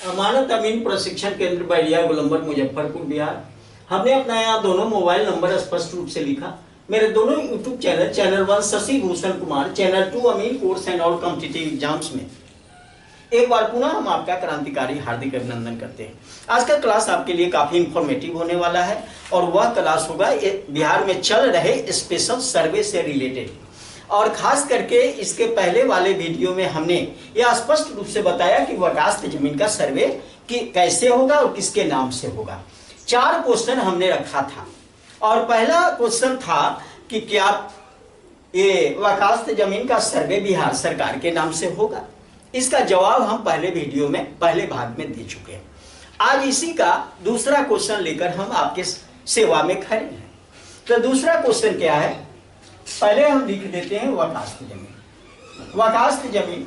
अमानत अमीन प्रशिक्षण केंद्र बैरिया गोलंबर मुजफ्फरपुर बिहार। हमने अपना यहाँ दोनों मोबाइल नंबर स्पष्ट रूप से लिखा। मेरे दोनों YouTube channel 1 Shashi Bhushan Kumar, channel 2 Amin course and all competitive exams में एक बार पुनः हम आपका क्रांतिकारी हार्दिक अभिनंदन करते हैं। आज का क्लास आपके लिए काफी इंफॉर्मेटिव होने वाला है और वह क्लास होगा बिहार में चल रहे स्पेशल सर्वे से रिलेटेड। और खास करके इसके पहले वाले वीडियो में हमने यह स्पष्ट रूप से बताया कि वकास्त जमीन का सर्वे कैसे होगा और किसके नाम से होगा। 4 क्वेश्चन हमने रखा था और पहला क्वेश्चन था कि क्या ये वकास्त जमीन का सर्वे बिहार सरकार के नाम से होगा। इसका जवाब हम पहले वीडियो में पहले भाग में दे चुके हैं। आज इसी का दूसरा क्वेश्चन लेकर हम आपके सेवा में खड़े हैं। तो दूसरा क्वेश्चन क्या है, पहले हम लिख देते हैं वकास्त जमीन। वकास्त जमीन,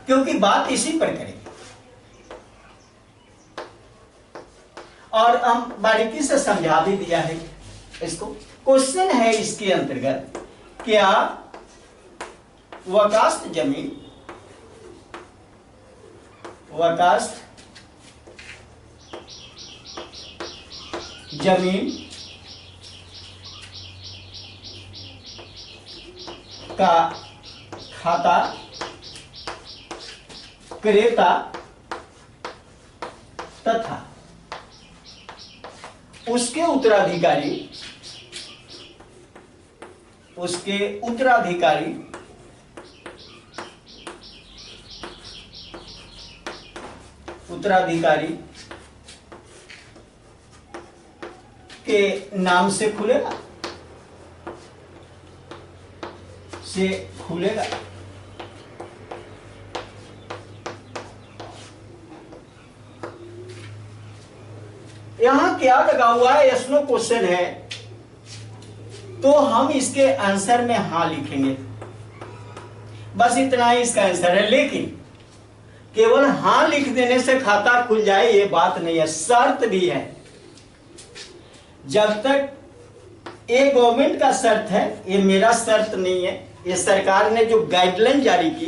क्योंकि बात इसी पर करेंगे और हम बारीकी से समझा भी दिया है इसको। क्वेश्चन है इसके अंतर्गत, क्या वकास्त जमीन का खाता क्रेता तथा उसके उत्तराधिकारी के नाम से खुलेगा यहां क्या लगा हुआ है, यस नो क्वेश्चन है, तो हम इसके आंसर में हां लिखेंगे। बस इतना ही इसका आंसर है। लेकिन केवल हां लिख देने से खाता खुल जाए ये बात नहीं है, शर्त भी है। जब तक ये गवर्नमेंट का शर्त है, ये मेरा शर्त नहीं है, ये सरकार ने जो गाइडलाइन जारी की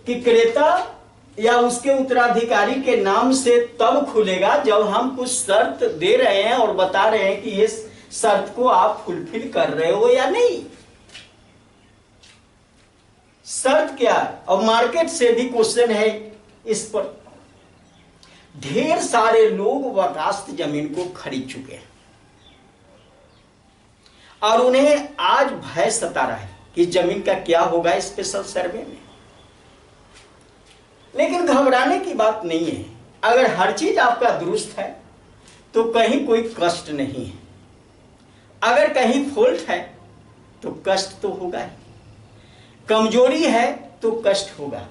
कि क्रेता या उसके उत्तराधिकारी के नाम से तब खुलेगा जब हम कुछ शर्त दे रहे हैं और बता रहे हैं कि ये शर्त को आप फुलफिल कर रहे हो या नहीं। शर्त क्या है, और मार्केट से भी क्वेश्चन है इस पर। ढेर सारे लोग वकास्त जमीन को खरीद चुके हैं और उन्हें आज भय सता रहा है कि जमीन का क्या होगा स्पेशल सर्वे में। लेकिन घबराने की बात नहीं है। अगर हर चीज आपका दुरुस्त है तो कहीं कोई कष्ट नहीं है। अगर कहीं फॉल्ट है तो कष्ट तो होगा ही, कमजोरी है तो कष्ट होगा।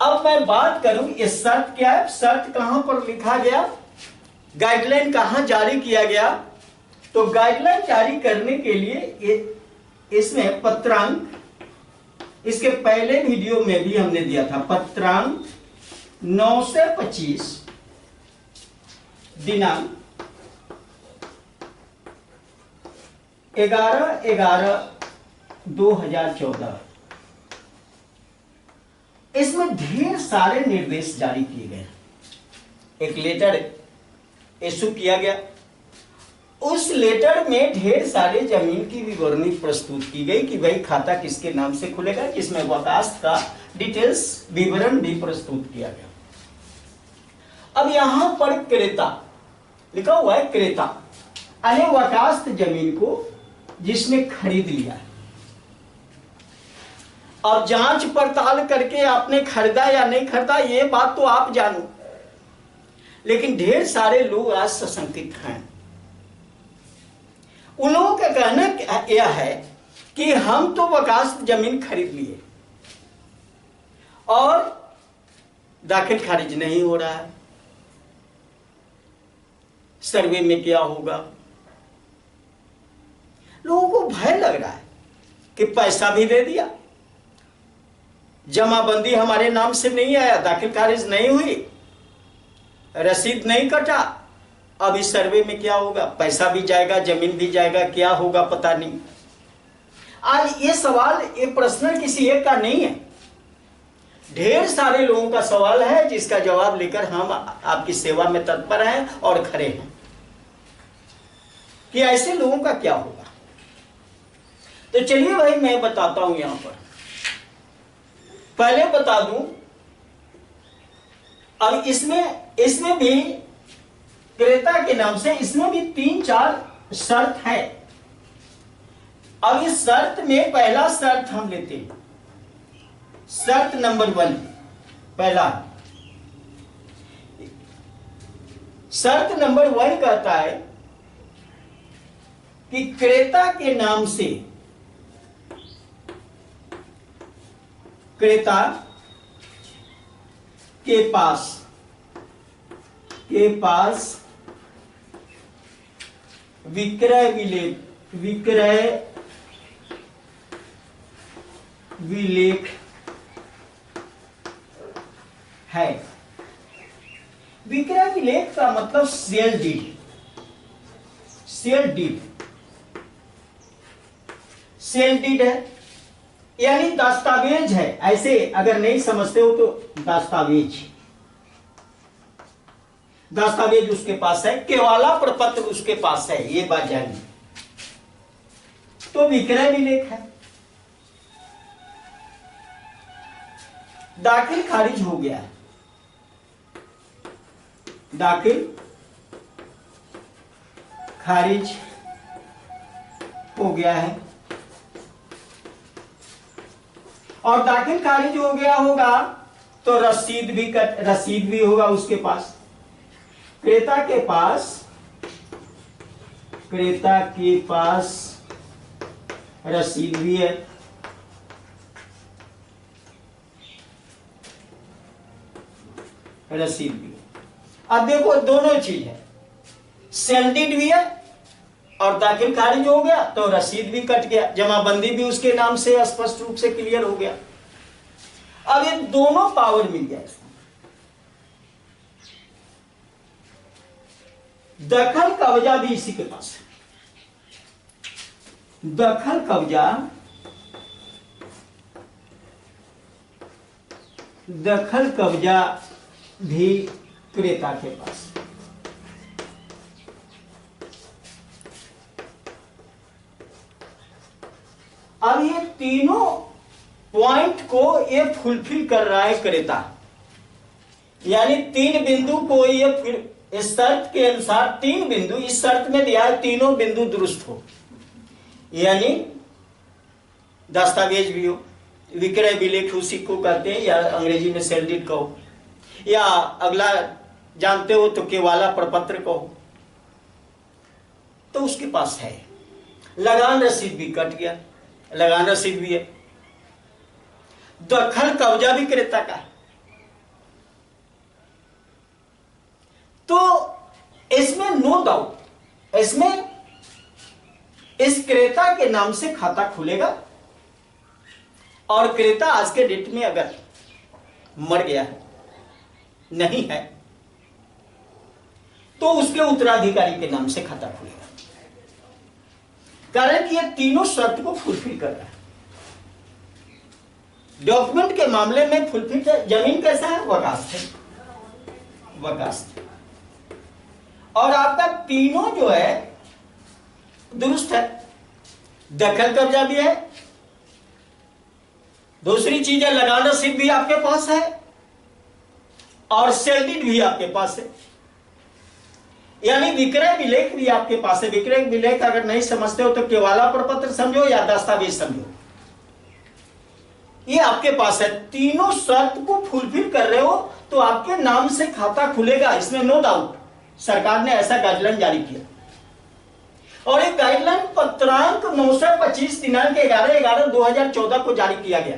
अब मैं बात करूं ये शर्त क्या है, शर्त कहां पर लिखा गया, गाइडलाइन कहां जारी किया गया। तो गाइडलाइन जारी करने के लिए इसमें पत्रांक, इसके पहले वीडियो में भी हमने दिया था, पत्रांक 9 से 25 दिनांक 11/11/2014। इसमें ढेर सारे निर्देश जारी किए गए। एक लेटर इशू किया गया, उस लेटर में ढेर सारे जमीन की विवरणी प्रस्तुत की गई कि भाई खाता किसके नाम से खुलेगा, जिसमें वकास्त का डिटेल्स विवरण भी प्रस्तुत किया गया। अब यहां पर क्रेता लिखा हुआ है, क्रेता यानी वकास्त जमीन को जिसने खरीद लिया है। अब जांच पड़ताल करके आपने खरीदा या नहीं खरीदा ये बात तो आप जानो, लेकिन ढेर सारे लोग आज सशंकित हैं। उन लोगों का कहना यह है कि हम तो वकास्त जमीन खरीद लिए और दाखिल खारिज नहीं हो रहा है, सर्वे में क्या होगा। लोगों को भय लग रहा है कि पैसा भी दे दिया, जमाबंदी हमारे नाम से नहीं आया, दाखिल खारिज नहीं हुई, रसीद नहीं कटा, अब इस सर्वे में क्या होगा, पैसा भी जाएगा, जमीन भी जाएगा, क्या होगा पता नहीं। आज ये सवाल, ये प्रश्न किसी एक का नहीं है। ढेर सारे लोगों का सवाल है जिसका जवाब लेकर हम आपकी सेवा में तत्पर हैं और खड़े हैं कि ऐसे लोगों का क्या होगा। तो चलिए भाई मैं बताता हूं यहां पर। पहले बता दूं, अब इसमें भी क्रेता के नाम से इसमें भी 3-4 शर्त है। अब इस शर्त में पहला शर्त हम लेते हैं, शर्त नंबर 1। पहला शर्त नंबर 1 कहता है कि क्रेता के नाम से, क्रेता के पास विक्रय विलेख है। विक्रय विलेख का मतलब सेल डीड है, यानी दस्तावेज है। ऐसे अगर नहीं समझते हो तो दस्तावेज उसके पास है, केवाला प्रपत्र उसके पास है, ये बात जानिए। तो विक्रय विलेख है। दाखिल खारिज हो गया है, दाखिल खारिज हो गया है, और दाखिल खारिज हो गया होगा तो रसीद भी होगा उसके पास। क्रेता के पास रसीद भी है, अब देखो दोनों चीज है, सेल डीड भी है और दाखिल खारिज हो गया तो रसीद भी कट गया, जमाबंदी भी उसके नाम से स्पष्ट रूप से क्लियर हो गया। अब ये दोनों पावर मिल गया इसमें। दखल कब्जा भी इसी के पास है, दखल कब्जा भी क्रेता के पास। अब ये तीनों पॉइंट को ये फुलफिल कर रहा है क्रेता, यानी 3 बिंदु को ये फिर इस शर्त के अनुसार 3 बिंदु इस शर्त में दिया है, तीनों बिंदु दुरुस्त हो, यानी दस्तावेज भी हो, विक्रय विलेख उसी को कहते हैं, या अंग्रेजी में सेल डीड कहो, या अगला जानते हो तो केवाला प्रपत्र कहो, तो उसके पास है। लगान रसीद भी कट गया, लगान रसीद भी है। दखल कब्जा भी क्रेता का है। तो इसमें नो डाउट, इसमें इस क्रेता के नाम से खाता खुलेगा, और क्रेता आज के डेट में अगर मर गया है, नहीं है, तो उसके उत्तराधिकारी के नाम से खाता खुलेगा, कारण कि ये तीनों शर्त को फुलफिल कर रहा है। डॉक्यूमेंट के मामले में फुलफिल है। जमीन कैसा है? वकास्त, और आपका तीनों जो है दुरुस्त है। दखल कब्जा भी है, दूसरी चीज है लगान रसीद भी आपके पास है, और सेल डीड भी आपके पास है, यानी विक्रय विलेख भी आपके पास है। विक्रय विलेख अगर नहीं समझते हो तो केवाला प्रपत्र समझो या दस्तावेज समझो, ये आपके पास है। तीनों शर्त को फुलफिल कर रहे हो तो आपके नाम से खाता खुलेगा, इसमें नो डाउट। सरकार ने ऐसा गाइडलाइन जारी किया, और एक गाइडलाइन पत्रांक 925 दिनांक 11/11/2014 को जारी किया गया।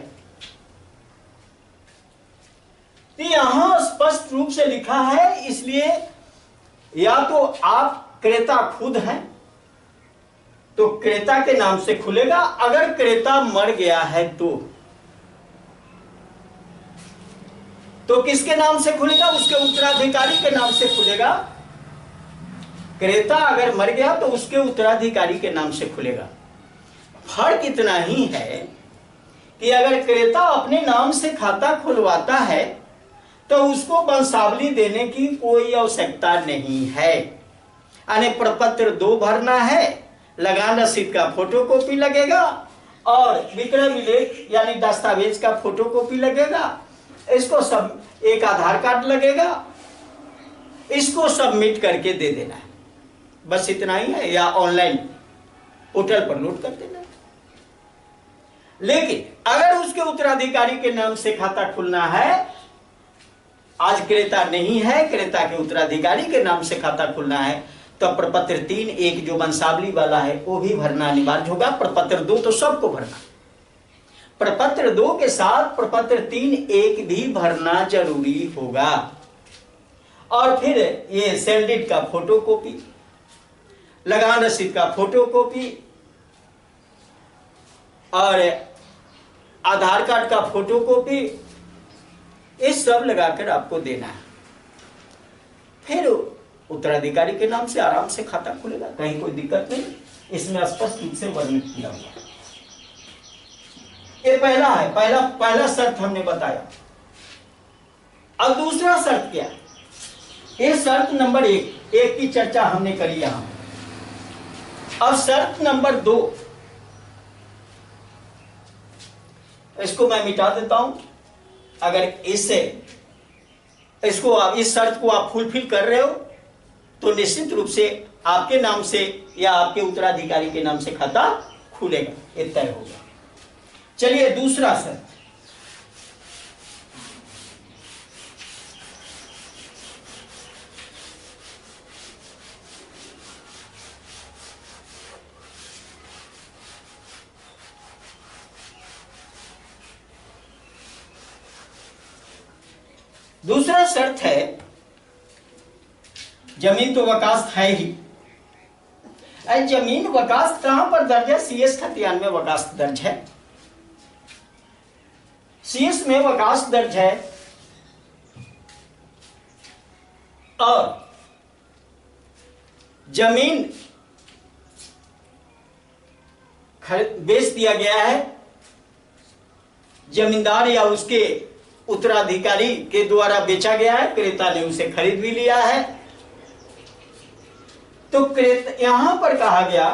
तो यहां स्पष्ट रूप से लिखा है, इसलिए या तो आप क्रेता खुद हैं तो क्रेता के नाम से खुलेगा, अगर क्रेता मर गया है तो किसके नाम से खुलेगा? उसके उत्तराधिकारी के नाम से खुलेगा। क्रेता अगर मर गया तो उसके उत्तराधिकारी के नाम से खुलेगा। फर्क इतना ही है कि अगर क्रेता अपने नाम से खाता खुलवाता है तो उसको वंशावली देने की कोई आवश्यकता नहीं है। यानी प्रपत्र 2 भरना है, लगान रसीद का फोटोकॉपी लगेगा और विक्रय विलेख यानी दस्तावेज का फोटोकॉपी लगेगा। इसको सब एक आधार कार्ड लगेगा, इसको सबमिट करके दे देना है, बस इतना ही है, या ऑनलाइन पोर्टल पर लोड कर देना है। लेकिन अगर उसके उत्तराधिकारी के नाम से खाता खुलना है, आज क्रेता नहीं है, क्रेता के उत्तराधिकारी के नाम से खाता खुलना है, तो प्रपत्र 3(1) जो वंशावली वाला है वो भी भरना अनिवार्य होगा। प्रपत्र 2 तो सबको भरना, प्रपत्र 2 के साथ प्रपत्र 3(1) भी भरना जरूरी होगा। और फिर ये सेल डीड का फोटोकॉपी, लगान रसीद का फोटोकॉपी और आधार कार्ड का फोटोकॉपी, ये सब लगाकर आपको देना है। फिर उत्तराधिकारी के नाम से आराम से खाता खुलेगा, कहीं कोई दिक्कत नहीं, इसमें स्पष्ट रूप से वर्णित किया हुआ है। ये पहला है, पहला शर्त हमने बताया। अब दूसरा शर्त क्या है? ये शर्त नंबर 1 की चर्चा हमने करी यहां। अब शर्त नंबर 2, इसको मैं मिटा देता हूं। अगर इसको आप इस शर्त को आप फुलफिल कर रहे हो तो निश्चित रूप से आपके नाम से या आपके उत्तराधिकारी के नाम से खाता खुलेगा, ये तय होगा। चलिए दूसरा शर्त, दूसरा शर्त है, जमीन तो वकास्त है ही। जमीन वकास्त कहां पर दर्ज है? CS खतियान में वकास्त दर्ज है, CS में वकास्त दर्ज है। और जमीन बेच दिया गया है, जमींदार या उसके उत्तराधिकारी के द्वारा बेचा गया है, क्रेता ने उसे खरीद भी लिया है। तो क्रेता यहां पर कहा गया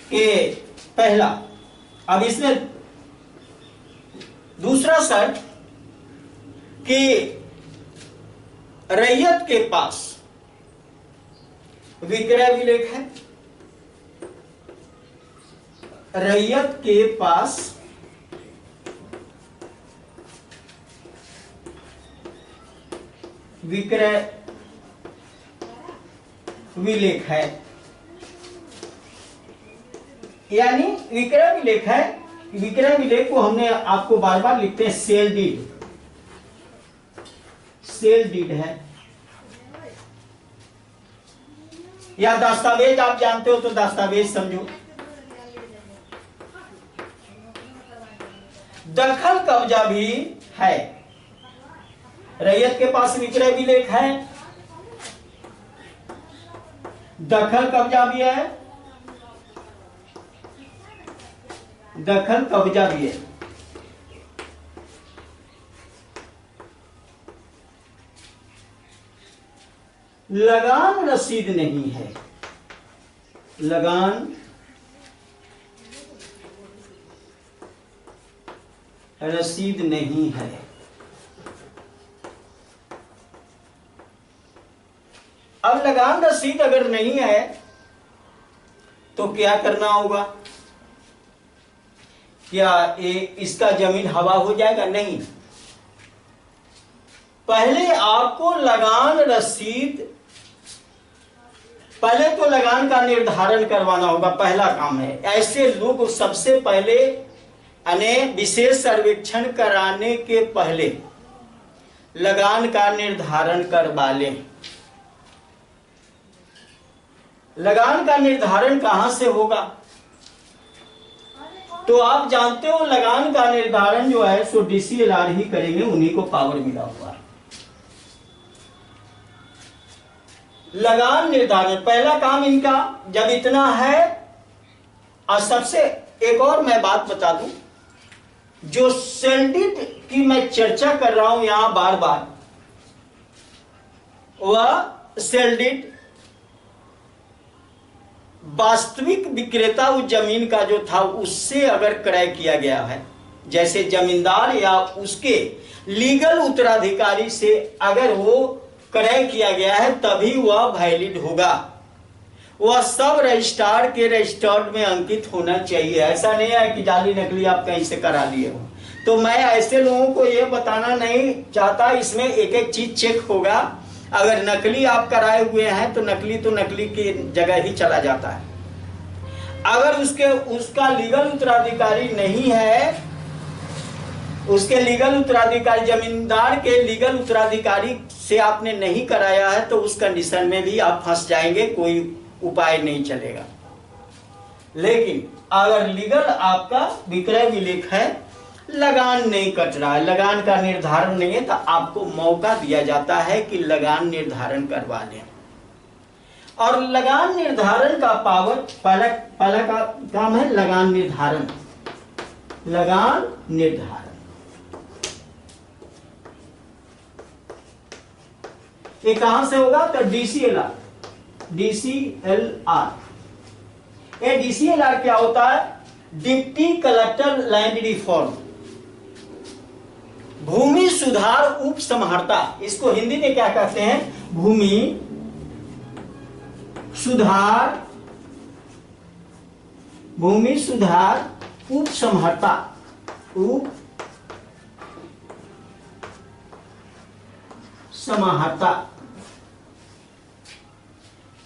कि पहला, अब इसमें दूसरा शर्त कि रैयत के पास विक्रय विलेख है, रैयत के पास विक्रय विलेख है, यानी विक्रय विलेख है। विक्रय विलेख को हमने आपको बार बार लिखते हैं सेल डीड, सेल डीड है, या दस्तावेज आप जानते हो तो दस्तावेज समझो। दखल कब्जा भी है, रैयत के पास विक्रय विलेख है, दखल कब्जा भी है, दखल कब्जा भी है। लगान रसीद नहीं है, लगान रसीद नहीं है। अब लगान रसीद अगर नहीं है तो क्या करना होगा? क्या इसका जमीन हवा हो जाएगा? नहीं, पहले आपको लगान रसीद, पहले तो लगान का निर्धारण करवाना होगा, पहला काम है। ऐसे लोग सबसे पहले विशेष सर्वेक्षण कराने के पहले लगान का निर्धारण करवा लें। लगान का निर्धारण कहां से होगा? तो आप जानते हो लगान का निर्धारण जो है सो DCLR ही करेंगे, उन्हीं को पावर मिला हुआ है। लगान निर्धारण पहला काम इनका जब इतना है। और सबसे एक और मैं बात बता दूं, जो सेल्डिट की मैं चर्चा कर रहा हूं यहां बार बार, वह सेल्डिट वास्तविक विक्रेता उस जमीन का जो था उससे अगर क्रय किया गया है, जैसे जमींदार या उसके लीगल उत्तराधिकारी से अगर वो क्रय किया गया है, तभी वह वैलिड होगा। वह सब रजिस्ट्रार के रजिस्टर्ड में अंकित होना चाहिए। ऐसा नहीं है कि जाली नकली आप कहीं से करा लिए हो। तो मैं ऐसे लोगों को यह बताना नहीं चाहता, इसमें एक एक चीज चेक होगा। अगर नकली आप कराए हुए हैं तो नकली की जगह ही चला जाता है। अगर उसका लीगल उत्तराधिकारी नहीं है, उसके लीगल उत्तराधिकारी, जमींदार के लीगल उत्तराधिकारी से आपने नहीं कराया है, तो उस कंडीशन में भी आप फंस जाएंगे, कोई उपाय नहीं चलेगा। लेकिन अगर लीगल आपका विक्रय विलेख है, लगान नहीं कट रहा है, लगान का निर्धारण नहीं है, तो आपको मौका दिया जाता है कि लगान निर्धारण करवा लें। और लगान निर्धारण का पावर पहला का काम है लगान निर्धारण। लगान निर्धारण ये कहां से होगा? तो डीसीएलआर। ये डीसीएलआर क्या होता है? डिप्टी कलेक्टर लैंड रिफॉर्म, भूमि सुधार उप समहर्ता। इसको हिंदी में क्या कहते हैं? भूमि सुधार उप समहर्ता।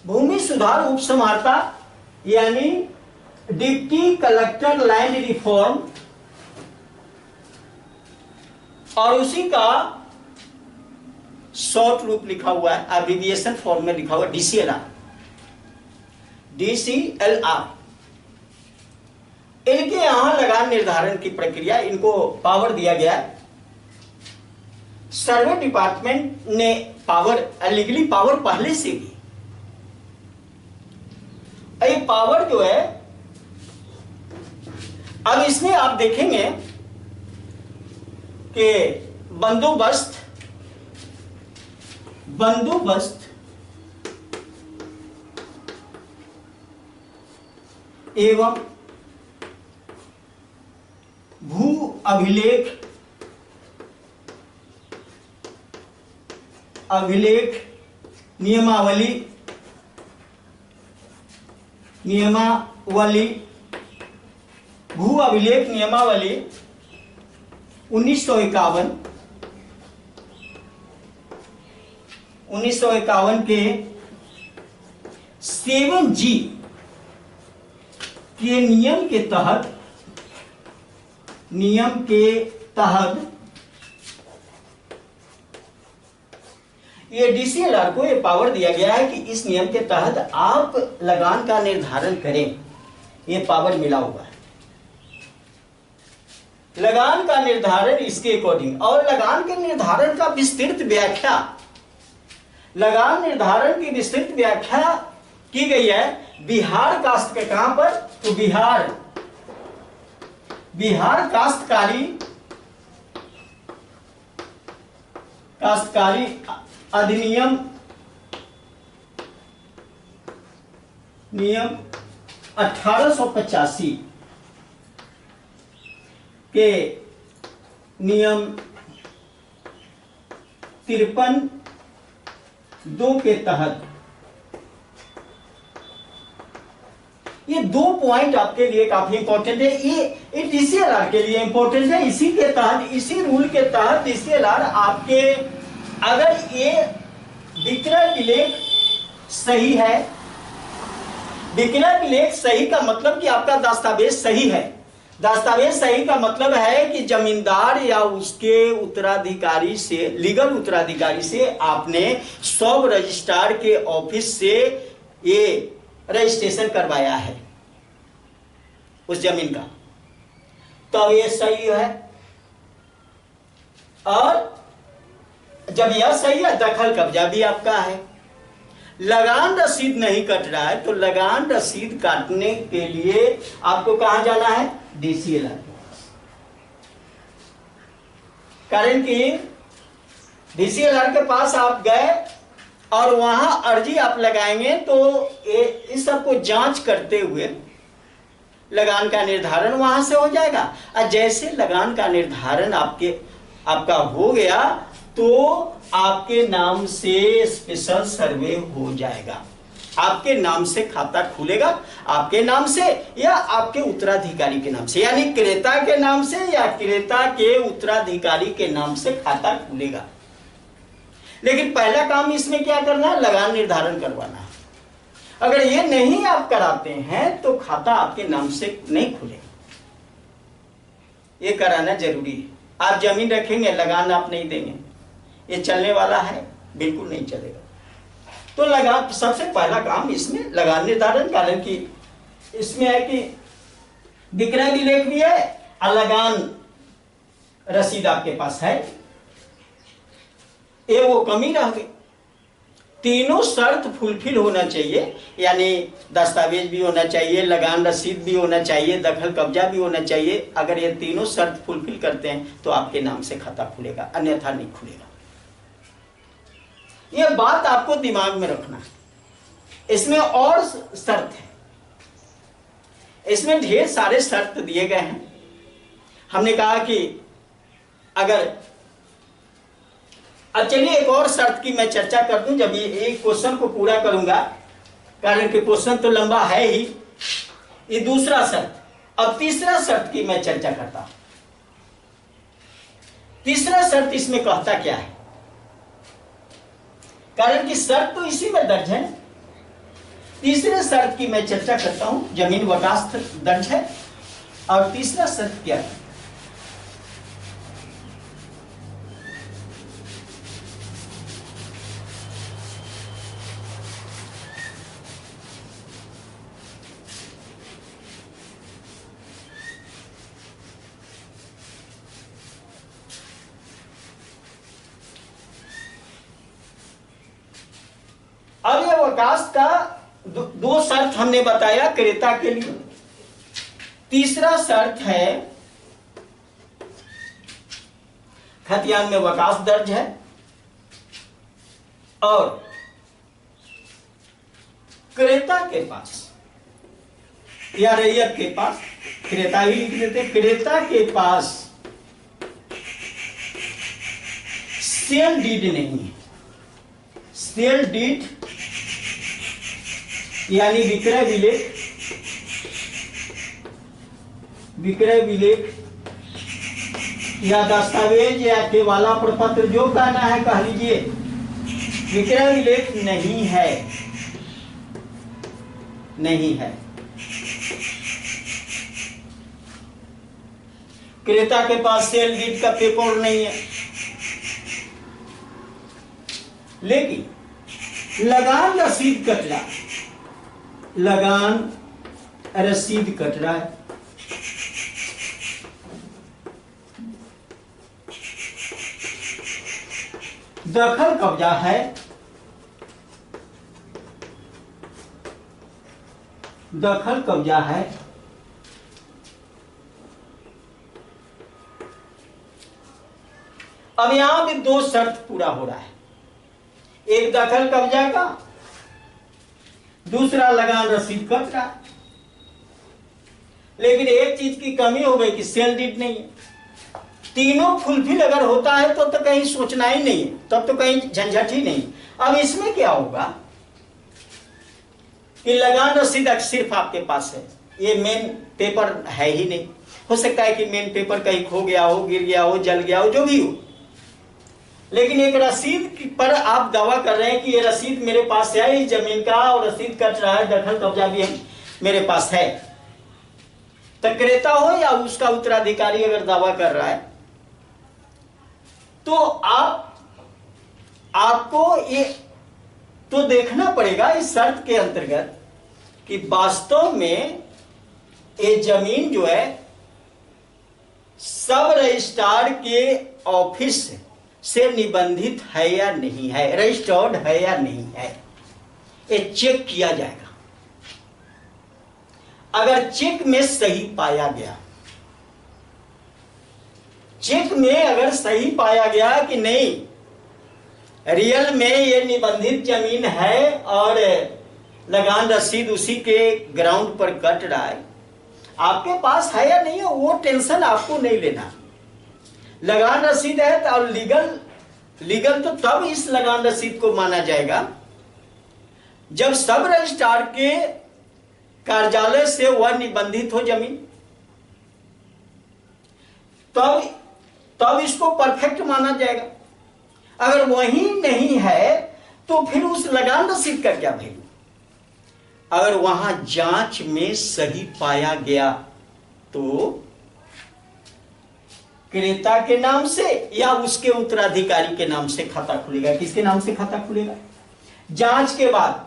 भूमि सुधार उप समहर्ता यानी डिप्टी कलेक्टर लैंड रिफॉर्म, और उसी का शॉर्ट रूप लिखा हुआ है, एब्रिविएशन फॉर्म में लिखा हुआ डीसीएलआर। इनके यहां लगान निर्धारण की प्रक्रिया, इनको पावर दिया गया है। सर्वे डिपार्टमेंट ने पावर, लीगली पावर पहले से भी, ये पावर जो है, अब इसमें आप देखेंगे कि बंदोबस्त एवं भू अभिलेख नियमावली भू अभिलेख नियमावली 1951 के 7G के नियम के तहत ये डीसीएलआर को ये पावर दिया गया है कि इस नियम के तहत आप लगान का निर्धारण करें। ये पावर मिला हुआ है। लगान का निर्धारण इसके अकॉर्डिंग, और लगान के निर्धारण का विस्तृत व्याख्या, लगान निर्धारण की विस्तृत व्याख्या की गई है बिहार कास्ट के, कहां पर? तो बिहार काश्तकारी अधिनियम नियम 1885 के नियम 53(2) के तहत ये 2 पॉइंट आपके लिए काफी इंपॉर्टेंट है। ये डीसीएलआर के लिए इंपॉर्टेंट है। इसी के तहत, इसी रूल के तहत डीसीएलआर आपके, अगर ये विक्रय विलेख सही है, विक्रय विलेख सही का मतलब कि आपका दस्तावेज सही है। दस्तावेज सही का मतलब है कि जमींदार या उसके उत्तराधिकारी से, लीगल उत्तराधिकारी से आपने सब रजिस्ट्रार के ऑफिस से ये रजिस्ट्रेशन करवाया है उस जमीन का, तो ये सही है। और जब यह सही है, दखल कब्जा भी आपका है। लगान रसीद नहीं कट रहा है, तो लगान रसीद काटने के लिए आपको कहां जाना है? डीसीएलआर। कारण कि डीसीएलआर के पास आप गए और वहां अर्जी आप लगाएंगे तो इस सबको जांच करते हुए लगान का निर्धारण वहां से हो जाएगा। और जैसे लगान का निर्धारण आपका हो गया तो आपके नाम से स्पेशल सर्वे हो जाएगा, आपके नाम से खाता खुलेगा, आपके नाम से या आपके उत्तराधिकारी के नाम से, यानी क्रेता के नाम से या क्रेता के उत्तराधिकारी के नाम से खाता खुलेगा। लेकिन पहला काम इसमें क्या करना है, लगान निर्धारण करवाना है। अगर ये नहीं आप कराते हैं तो खाता आपके नाम से नहीं खुलेगा, ये कराना जरूरी है। आप जमीन रखेंगे, लगान आप नहीं देंगे, ये चलने वाला है? बिल्कुल नहीं चलेगा। तो लगान सबसे पहला काम इसमें लगान निर्धारण, कारण कि इसमें है कि विक्रय विलेख भी है और लगान रसीद आपके पास है, ये वो कमी रह गई। तीनों शर्त फुलफिल होना चाहिए, यानी दस्तावेज भी होना चाहिए, लगान रसीद भी होना चाहिए, दखल कब्जा भी होना चाहिए। अगर ये तीनों शर्त फुलफिल करते हैं तो आपके नाम से खाता खुलेगा, अन्यथा नहीं खुलेगा। ये बात आपको दिमाग में रखना है। इसमें और शर्त है, इसमें ढेर सारे शर्त दिए गए हैं। हमने कहा कि अगर अब चलिए एक और शर्त की मैं चर्चा कर दूं जब ये एक क्वेश्चन को पूरा करूंगा, कारण कि क्वेश्चन तो लंबा है ही। ये दूसरा शर्त। अब तीसरा शर्त की मैं चर्चा करता हूं। तीसरा शर्त इसमें कहता क्या है, कारण कि शर्त तो इसी में दर्ज है। तीसरे शर्त की मैं चर्चा करता हूं। जमीन वकास दर्ज है और तीसरा शर्त क्या है, अब ये वकास का दो शर्त हमने बताया क्रेता के लिए। तीसरा शर्त है खतियान में वकास दर्ज है और क्रेता के पास या रैयत के पास, क्रेता ही लिख देते, क्रेता के पास सेल डीड नहीं है। सेल डीड यानी विक्रय विलेख, विक्रय विलेख या दस्तावेज या केवाला प्रपत्र जो कहना है कह लीजिए, विक्रय विलेख नहीं है, नहीं है। क्रेता के पास सेल डीड का पेपर नहीं है। लेकिन लगान रसीद कट रहा है, लगान रसीद कट रहा है। दखल कब्जा है, दखल कब्जा है। अब यहां भी दो शर्त पूरा हो रहा है, एक दखल कब्जा का, दूसरा लगान रसीद कट रहा। लेकिन एक चीज की कमी हो गई कि सेल डीड नहीं है। तीनों फुलफिल अगर होता है तो कहीं सोचना ही नहीं है, तब तो कहीं झंझट ही नहीं। अब इसमें क्या होगा कि लगान रसीद सिर्फ आपके पास है, ये मेन पेपर है ही नहीं। हो सकता है कि मेन पेपर कहीं खो गया हो, गिर गया हो, जल गया हो, जो भी हो, लेकिन एक रसीद पर आप दावा कर रहे हैं कि ये रसीद मेरे पास है इस जमीन का और रसीद कट रहा है, दखल कब्जा भी मेरे पास है। तो क्रेता हो या उसका उत्तराधिकारी अगर दावा कर रहा है तो आपको ये तो देखना पड़ेगा इस शर्त के अंतर्गत कि वास्तव में ये जमीन जो है सब रजिस्ट्रार के ऑफिस से निबंधित है या नहीं है, रजिस्टर्ड है या नहीं है, ये चेक किया जाएगा। अगर चेक में सही पाया गया, चेक में अगर सही पाया गया कि नहीं रियल में ये निबंधित जमीन है और लगान रसीद उसी के ग्राउंड पर कट रहा है, आपके पास है या नहीं है वो टेंशन आपको नहीं लेना। लगान रसीद है तो और लीगल तो तब इस लगान रसीद को माना जाएगा जब सब रजिस्ट्रार के कार्यालय से वह निबंधित हो जमीन, तब इसको परफेक्ट माना जाएगा। अगर वही नहीं है तो फिर उस लगान रसीद का क्या वैल्यू। अगर वहां जांच में सही पाया गया तो क्रेता के नाम से या उसके उत्तराधिकारी के नाम से खाता खुलेगा। किसके नाम से खाता खुलेगा? जांच के बाद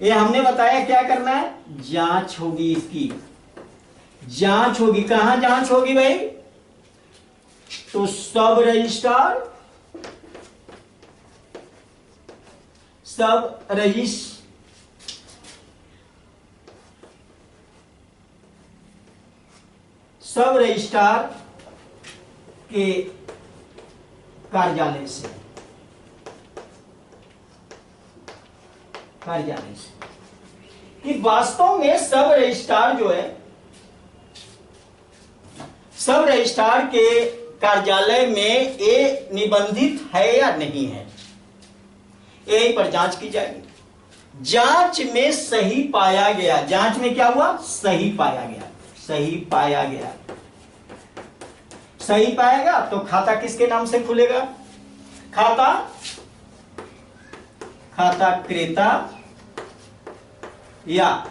ये हमने बताया क्या करना है, जांच होगी, इसकी जांच होगी। कहां जांच होगी भाई? तो सब रजिस्ट्रार के कार्यालय से कि वास्तव में सब रजिस्ट्रार जो है सब रजिस्ट्रार के कार्यालय में ये निबंधित है या नहीं है, यहीं पर जांच की जाएगी। जांच में सही पाया गया, जांच में क्या हुआ? सही पाया गया। सही पाएगा तो खाता किसके नाम से खुलेगा? खाता क्रेता या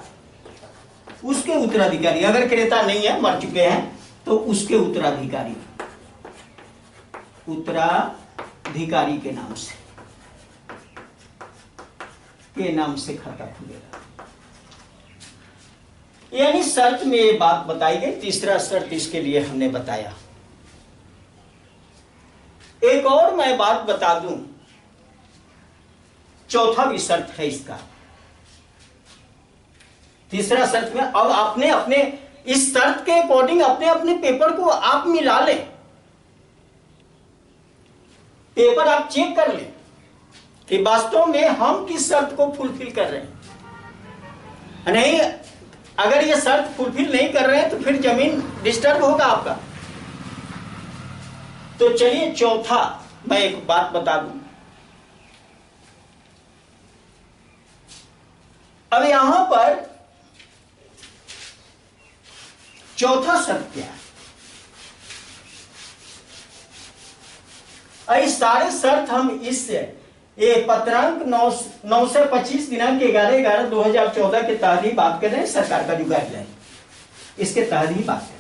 उसके उत्तराधिकारी। अगर क्रेता नहीं है, मर चुके हैं, तो उसके उत्तराधिकारी के नाम से खाता खुलेगा। यानी शर्त में ये बात बताई गई। तीसरा शर्त इसके लिए हमने बताया। एक और मैं बात बता दूं, चौथा भी शर्त है इसका। तीसरा शर्त में अब आपने अपने इस शर्त के अकॉर्डिंग अपने अपने पेपर को आप मिला लें, पेपर आप चेक कर लें कि वास्तव में हम किस शर्त को फुलफिल कर रहे हैं। नहीं, अगर ये शर्त फुलफिल नहीं कर रहे हैं तो फिर जमीन डिस्टर्ब होगा आपका। तो चलिए चौथा मैं एक बात बता दूं। अब यहां पर चौथा शर्त क्या है? सारे शर्त हम इससे ये पत्रांक 9 से 25 दिनांक 11/11/2014 के तहत ही बात कर रहे हैं। सरकार का जो गाइडलाइन इसके तहत ही बात कर रहे हैं।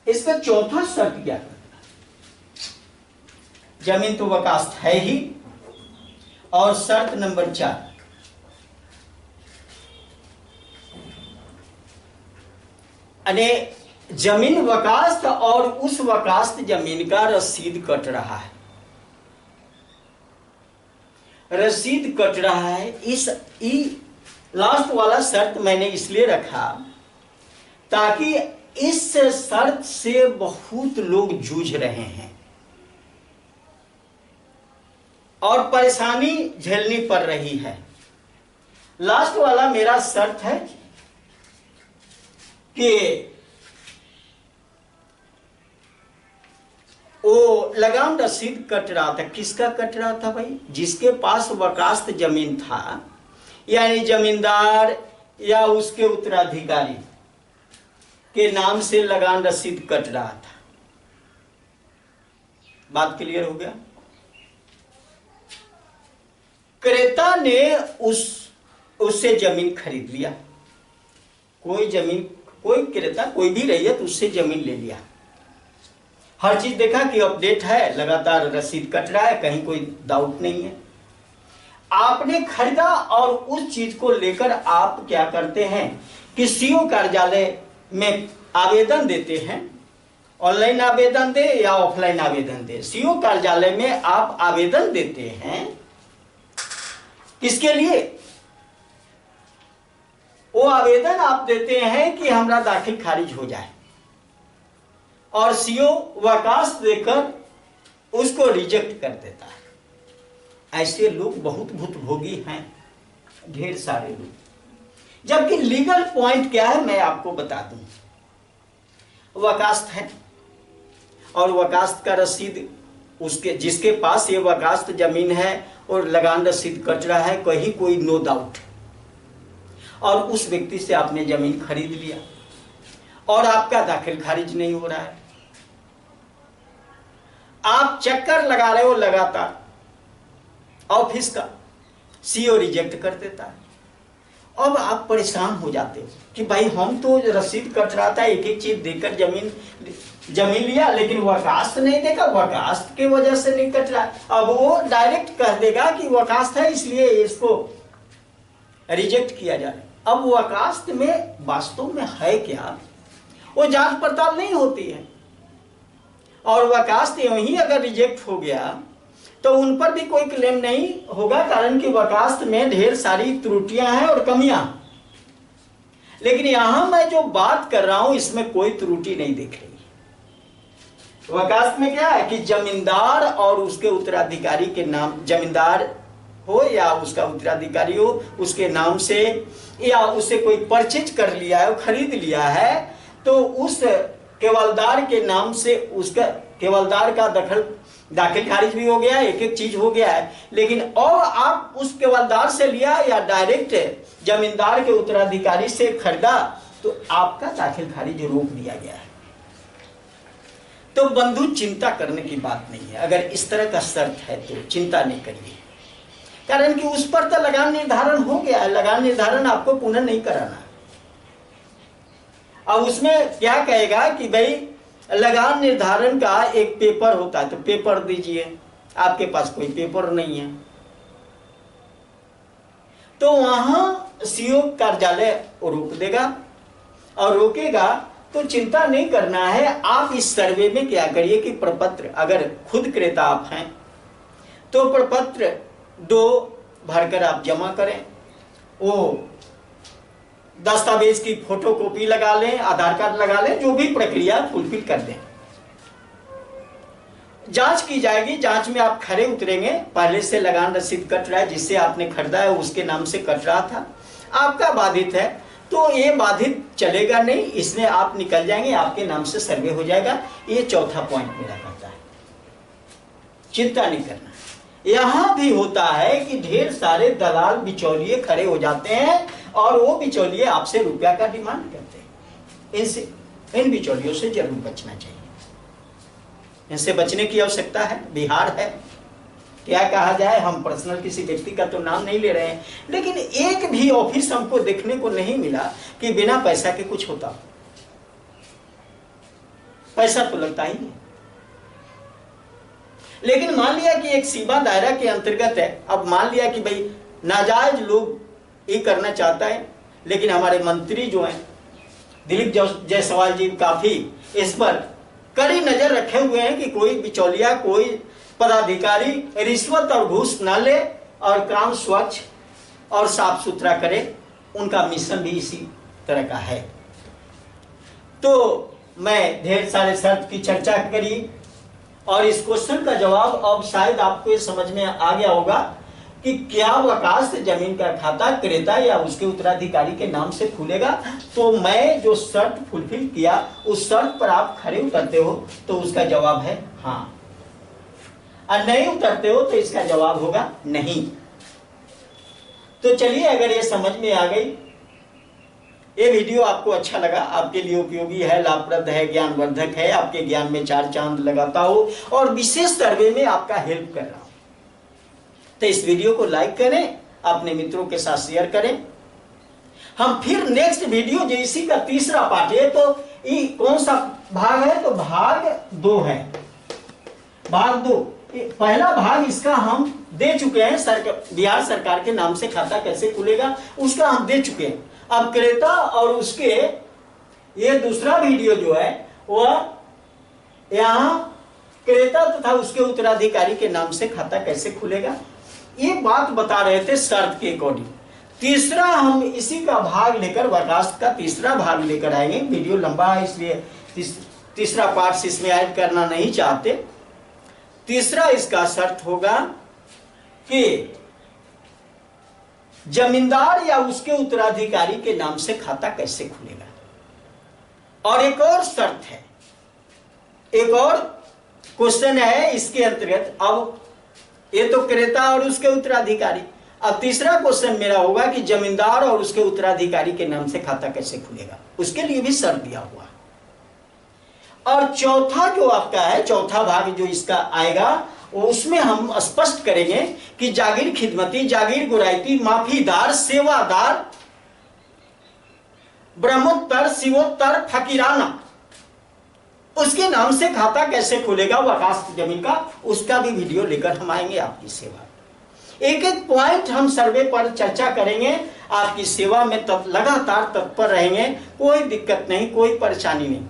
इसका चौथा शर्त क्या है? जमीन तो वकास्त है ही। और शर्त नंबर 4, अने जमीन वकास्त और उस वकास्त जमीन का रसीद कट रहा है। रसीद कट रहा है। इस लास्ट वाला शर्त मैंने इसलिए रखा ताकि इस शर्त से बहुत लोग जूझ रहे हैं और परेशानी झेलनी पड़ रही है। लास्ट वाला मेरा शर्त है कि वो लगान रसीद कट रहा था। किसका कट रहा था भाई? जिसके पास वकास्त जमीन था, यानी जमींदार या उसके उत्तराधिकारी के नाम से लगान रसीद कट रहा था। बात क्लियर हो गया? क्रेता ने उससे जमीन खरीद लिया। कोई क्रेता कोई भी रैयत उससे जमीन ले लिया। हर चीज देखा कि अपडेट है, लगातार रसीद कट रहा है, कहीं कोई डाउट नहीं है। आपने खरीदा और उस चीज को लेकर आप क्या करते हैं कि सीओ कार्यालय में आवेदन देते हैं ऑनलाइन आवेदन दे या ऑफलाइन आवेदन दे, सीओ कार्यालय में आप आवेदन देते हैं। किसके लिए? वो आवेदन आप देते हैं कि हमारा दाखिल खारिज हो जाए, और सीओ वकालत देकर उसको रिजेक्ट कर देता है। ऐसे लोग बहुत भुतभोगी हैं, ढेर सारे लोग। जबकि लीगल पॉइंट क्या है मैं आपको बता दूं। वकालत है और वकालत का रसीद उसके, जिसके पास ये वकालत जमीन है और लगान रसीद कट रहा है, कहीं कोई नो डाउट, और उस व्यक्ति से आपने जमीन खरीद लिया और आपका दाखिल खारिज नहीं हो रहा है। आप चक्कर लगा रहे हो लगातार ऑफिस का, सीओ रिजेक्ट कर देता है। अब आप परेशान हो जाते हो कि भाई हम तो रसीद कट रहा था, एक एक चीज देकर जमीन लिया, लेकिन वकालत नहीं देखा, वकालत की वजह से नहीं कट रहा। अब वो डायरेक्ट कह देगा कि वकालत है इसलिए इसको रिजेक्ट किया जा रहा है। अब वकालत में वास्तव में है क्या, वो जांच पड़ताल नहीं होती है, और वकालत यूं ही अगर रिजेक्ट हो गया तो उन पर भी कोई क्लेम नहीं होगा, कारण कि वकालत में ढेर सारी त्रुटियां हैं और कमियां। लेकिन यहां मैं जो बात कर रहा हूं इसमें कोई त्रुटि नहीं दिख रही। वकालत में क्या है कि जमींदार और उसके उत्तराधिकारी के नाम, जमींदार हो या उसका उत्तराधिकारी हो, उसके नाम से या उसे कोई परचेज कर लिया है, खरीद लिया है, तो उस केवलदार के नाम से उसका केवलदार का दाखिल खारिज भी हो गया, एक एक चीज हो गया है। लेकिन और आप उस केवलदार से लिया या डायरेक्ट जमींदार के उत्तराधिकारी से खरीदा, तो आपका दाखिल खारिज रोक दिया गया है। तो बंधु चिंता करने की बात नहीं है। अगर इस तरह का शर्त है तो चिंता नहीं करिए, कारण कि उस पर तो लगान निर्धारण हो गया है। लगान निर्धारण आपको पुनः नहीं कराना। अब उसमें क्या कहेगा कि भाई लगान निर्धारण का एक पेपर होता है, तो पेपर दीजिए। आपके पास कोई पेपर नहीं है, तो वहां सीओ कार्यालय रोक देगा, और रोकेगा तो चिंता नहीं करना है। आप इस सर्वे में क्या करिए कि प्रपत्र, अगर खुद क्रेता आप हैं तो प्रपत्र 2 भरकर आप जमा करें। वो दस्तावेज की फोटोकॉपी लगा लें, आधार कार्ड लगा लें, जो भी प्रक्रिया फुलफिल कर दें। जांच की जाएगी, जांच में आप खरे उतरेंगे। पहले से लगान रसीद कट रहा है, जिससे आपने खरीदा है उसके नाम से कट रहा था, आपका बाधित है, तो ये बाधित चलेगा नहीं, इसमें आप निकल जाएंगे, आपके नाम से सर्वे हो जाएगा। ये चौथा पॉइंट मेरा कहता है, चिंता नहीं करना। यहां भी होता है कि ढेर सारे दलाल बिचौलिए खड़े हो जाते हैं, और वो बिचौलिए आपसे रुपया का डिमांड करते हैं। इन बिचौलियों से जरूर बचना चाहिए, इनसे बचने की आवश्यकता है। बिहार है, क्या कहा जाए, हम पर्सनल किसी व्यक्ति का तो नाम नहीं ले रहे हैं, लेकिन एक भी ऑफिस हमको देखने को नहीं मिला कि बिना पैसा के कुछ होता। पैसा तो लगता ही है। लेकिन मान लिया कि एक सीमा दायरा के अंतर्गत है। अब मान लिया कि भाई नाजायज लोग ये करना चाहता है, लेकिन हमारे मंत्री जो हैं दिलीप जायसवाल जी काफी इस पर कड़ी नजर रखे हुए हैं कि कोई बिचौलिया, कोई पदाधिकारी रिश्वत और घूस ना ले और काम स्वच्छ और साफ सुथरा करे। उनका मिशन भी इसी तरह का है। तो मैं ढेर सारे शर्त की चर्चा करी, और इस क्वेश्चन का जवाब अब शायद आपको ये समझ में आ गया होगा कि क्या वकालत जमीन का खाता क्रेता या उसके उत्तराधिकारी के नाम से खुलेगा। तो मैं जो शर्त फुलफिल किया, उस शर्त पर आप खरे उतरते हो तो उसका जवाब है हाँ, और नहीं उतरते हो तो इसका जवाब होगा नहीं। तो चलिए, अगर ये समझ में आ गई, ये वीडियो आपको अच्छा लगा, आपके लिए उपयोगी है, लाभप्रद है, ज्ञानवर्धक है, आपके ज्ञान में 4 चांद लगाता हो और विशेष सर्वे में आपका हेल्प कर रहा हूं, तो इस वीडियो को लाइक करें, अपने मित्रों के साथ शेयर करें। हम फिर नेक्स्ट वीडियो, जो इसी का तीसरा पार्ट है, तो ये कौन सा भाग है, तो भाग 2 है। भाग 2, पहला भाग इसका हम दे चुके हैं, बिहार सरकार के नाम से खाता कैसे खुलेगा उसका हम दे चुके हैं। अब क्रेता और उसके ये दूसरा वीडियो जो है वह यहाँ क्रेता तथा उसके उत्तराधिकारी के नाम से खाता कैसे खुलेगा, ये बात बता रहे थे शर्त के अकॉर्डिंग। तीसरा हम इसी का भाग लेकर वर्कास्ट का तीसरा भाग लेकर आएंगे। वीडियो लंबा है इसलिए तीसरा पार्ट इसमें ऐड करना नहीं चाहते। तीसरा इसका शर्त होगा कि जमींदार या उसके उत्तराधिकारी के नाम से खाता कैसे खुलेगा। और एक और शर्त है, एक और क्वेश्चन है इसके अंतर्गत। अब ये तो क्रेता और उसके उत्तराधिकारी, अब तीसरा क्वेश्चन मेरा होगा कि जमींदार और उसके उत्तराधिकारी के नाम से खाता कैसे खुलेगा, उसके लिए भी शर्त दिया हुआ। और चौथा जो आपका है, चौथा भाग जो इसका आएगा, उसमें हम स्पष्ट करेंगे कि जागीर खिदमती, जागीर गुराइती, माफीदार, सेवादार, ब्रह्मोत्तर, शिवोत्तर, फकीराना, उसके नाम से खाता कैसे खुलेगा वकाफ जमीन का, उसका भी वीडियो लेकर हम आएंगे आपकी सेवा। एक एक पॉइंट हम सर्वे पर चर्चा करेंगे, आपकी सेवा में लगातार तत्पर रहेंगे, कोई दिक्कत नहीं, कोई परेशानी नहीं।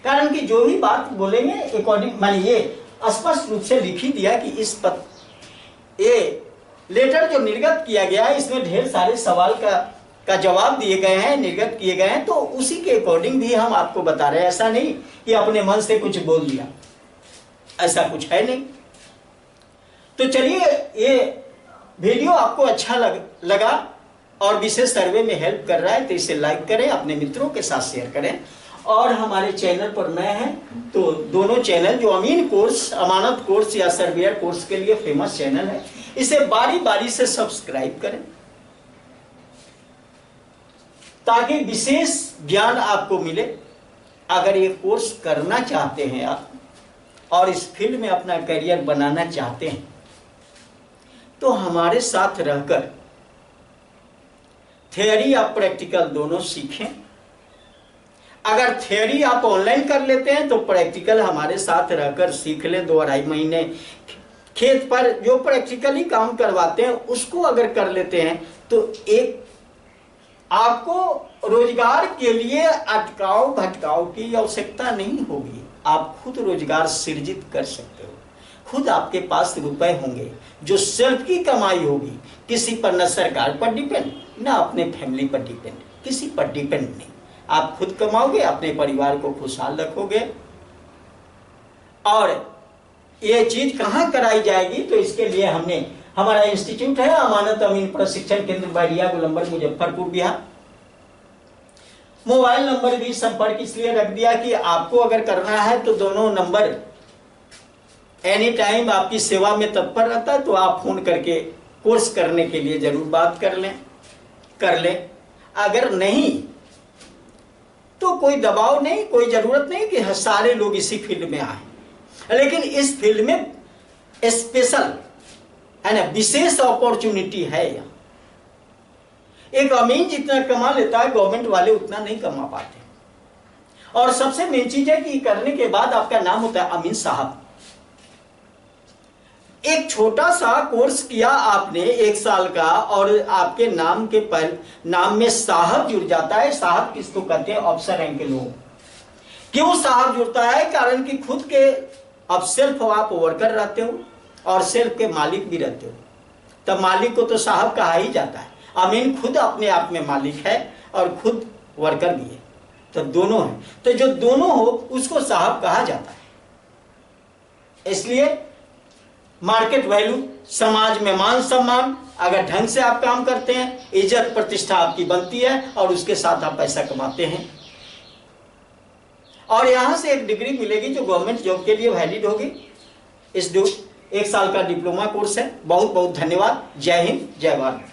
कारण कि जो भी बात बोलेंगे अकॉर्डिंग, मैंने ये स्पष्ट रूप से लिख ही दिया कि इस ये लेटर जो निर्गत किया गया है इसमें ढेर सारे सवाल का जवाब दिए गए हैं, निर्गत किए गए हैं, तो उसी के अकॉर्डिंग भी हम आपको बता रहे हैं। ऐसा नहीं कि अपने मन से कुछ बोल दिया, ऐसा कुछ है नहीं। तो चलिए, ये वीडियो आपको अच्छा लगा और विशेष सर्वे में हेल्प कर रहा है तो इसे लाइक करें, अपने मित्रों के साथ शेयर करें। और हमारे चैनल पर नए हैं तो दोनों चैनल, जो अमीन कोर्स, अमानत कोर्स या सर्वेयर कोर्स के लिए फेमस चैनल है, इसे बारी बारी से सब्सक्राइब करें ताकि विशेष ज्ञान आपको मिले। अगर ये कोर्स करना चाहते हैं आप और इस फील्ड में अपना करियर बनाना चाहते हैं तो हमारे साथ रहकर थियरी या प्रैक्टिकल दोनों सीखें। अगर थियरी आप ऑनलाइन कर लेते हैं तो प्रैक्टिकल हमारे साथ रहकर सीख लें। 2-2.5 महीने खेत पर जो प्रैक्टिकली काम करवाते हैं उसको अगर कर लेते हैं तो एक आपको रोजगार के लिए अटकाव भटकाव की आवश्यकता नहीं होगी। आप खुद रोजगार सृजित कर सकते हो, खुद आपके पास रुपए होंगे जो सेल्फ की कमाई होगी। किसी पर न सरकार पर डिपेंड, न अपने फैमिली पर डिपेंड, किसी पर डिपेंड नहीं। आप खुद कमाओगे, अपने परिवार को खुशहाल रखोगे। और ये चीज कहाँ कराई जाएगी तो इसके लिए हमने, हमारा इंस्टीट्यूट है अमानत अमीन प्रशिक्षण केंद्र, बैरिया गोलंबर, मुजफ्फरपुर, बिहार। मोबाइल नंबर भी संपर्क इसलिए रख दिया कि आपको अगर करना है तो दोनों नंबर एनी टाइम आपकी सेवा में तत्पर रहता है, तो आप फोन करके कोर्स करने के लिए जरूर बात कर लें। अगर नहीं तो कोई दबाव नहीं, कोई जरूरत नहीं कि सारे लोग इसी फील्ड में आए, लेकिन इस फील्ड में स्पेशल है ना, विशेष अपॉर्चुनिटी है। यहाँ एक अमीन जितना कमा लेता है गवर्नमेंट वाले उतना नहीं कमा पाते। और सबसे मेन चीज है कि करने के बाद आपका नाम होता है अमीन साहब। एक छोटा सा कोर्स किया आपने 1 साल का और आपके नाम के नाम में साहब जुड़ जाता है। साहब किसको कहते हैं? अफसर रैंक के लोग। क्यों साहब जुड़ता है? कारण कि खुद के अब सेल्फ आप वर्कर रहते हो और सेल्फ के मालिक भी रहते हो, तब मालिक को तो साहब कहा ही जाता है। अमीन खुद अपने आप में मालिक है और खुद वर्कर भी है, तो दोनों है। तो जो दोनों हो उसको साहब कहा जाता है। इसलिए मार्केट वैल्यू, समाज में मान सम्मान, अगर ढंग से आप काम करते हैं, इज्जत प्रतिष्ठा आपकी बनती है और उसके साथ आप पैसा कमाते हैं। और यहां से एक डिग्री मिलेगी जो गवर्नमेंट जॉब के लिए वैलिड होगी। इस 1 साल का डिप्लोमा कोर्स है। बहुत बहुत धन्यवाद। जय हिंद, जय भारत।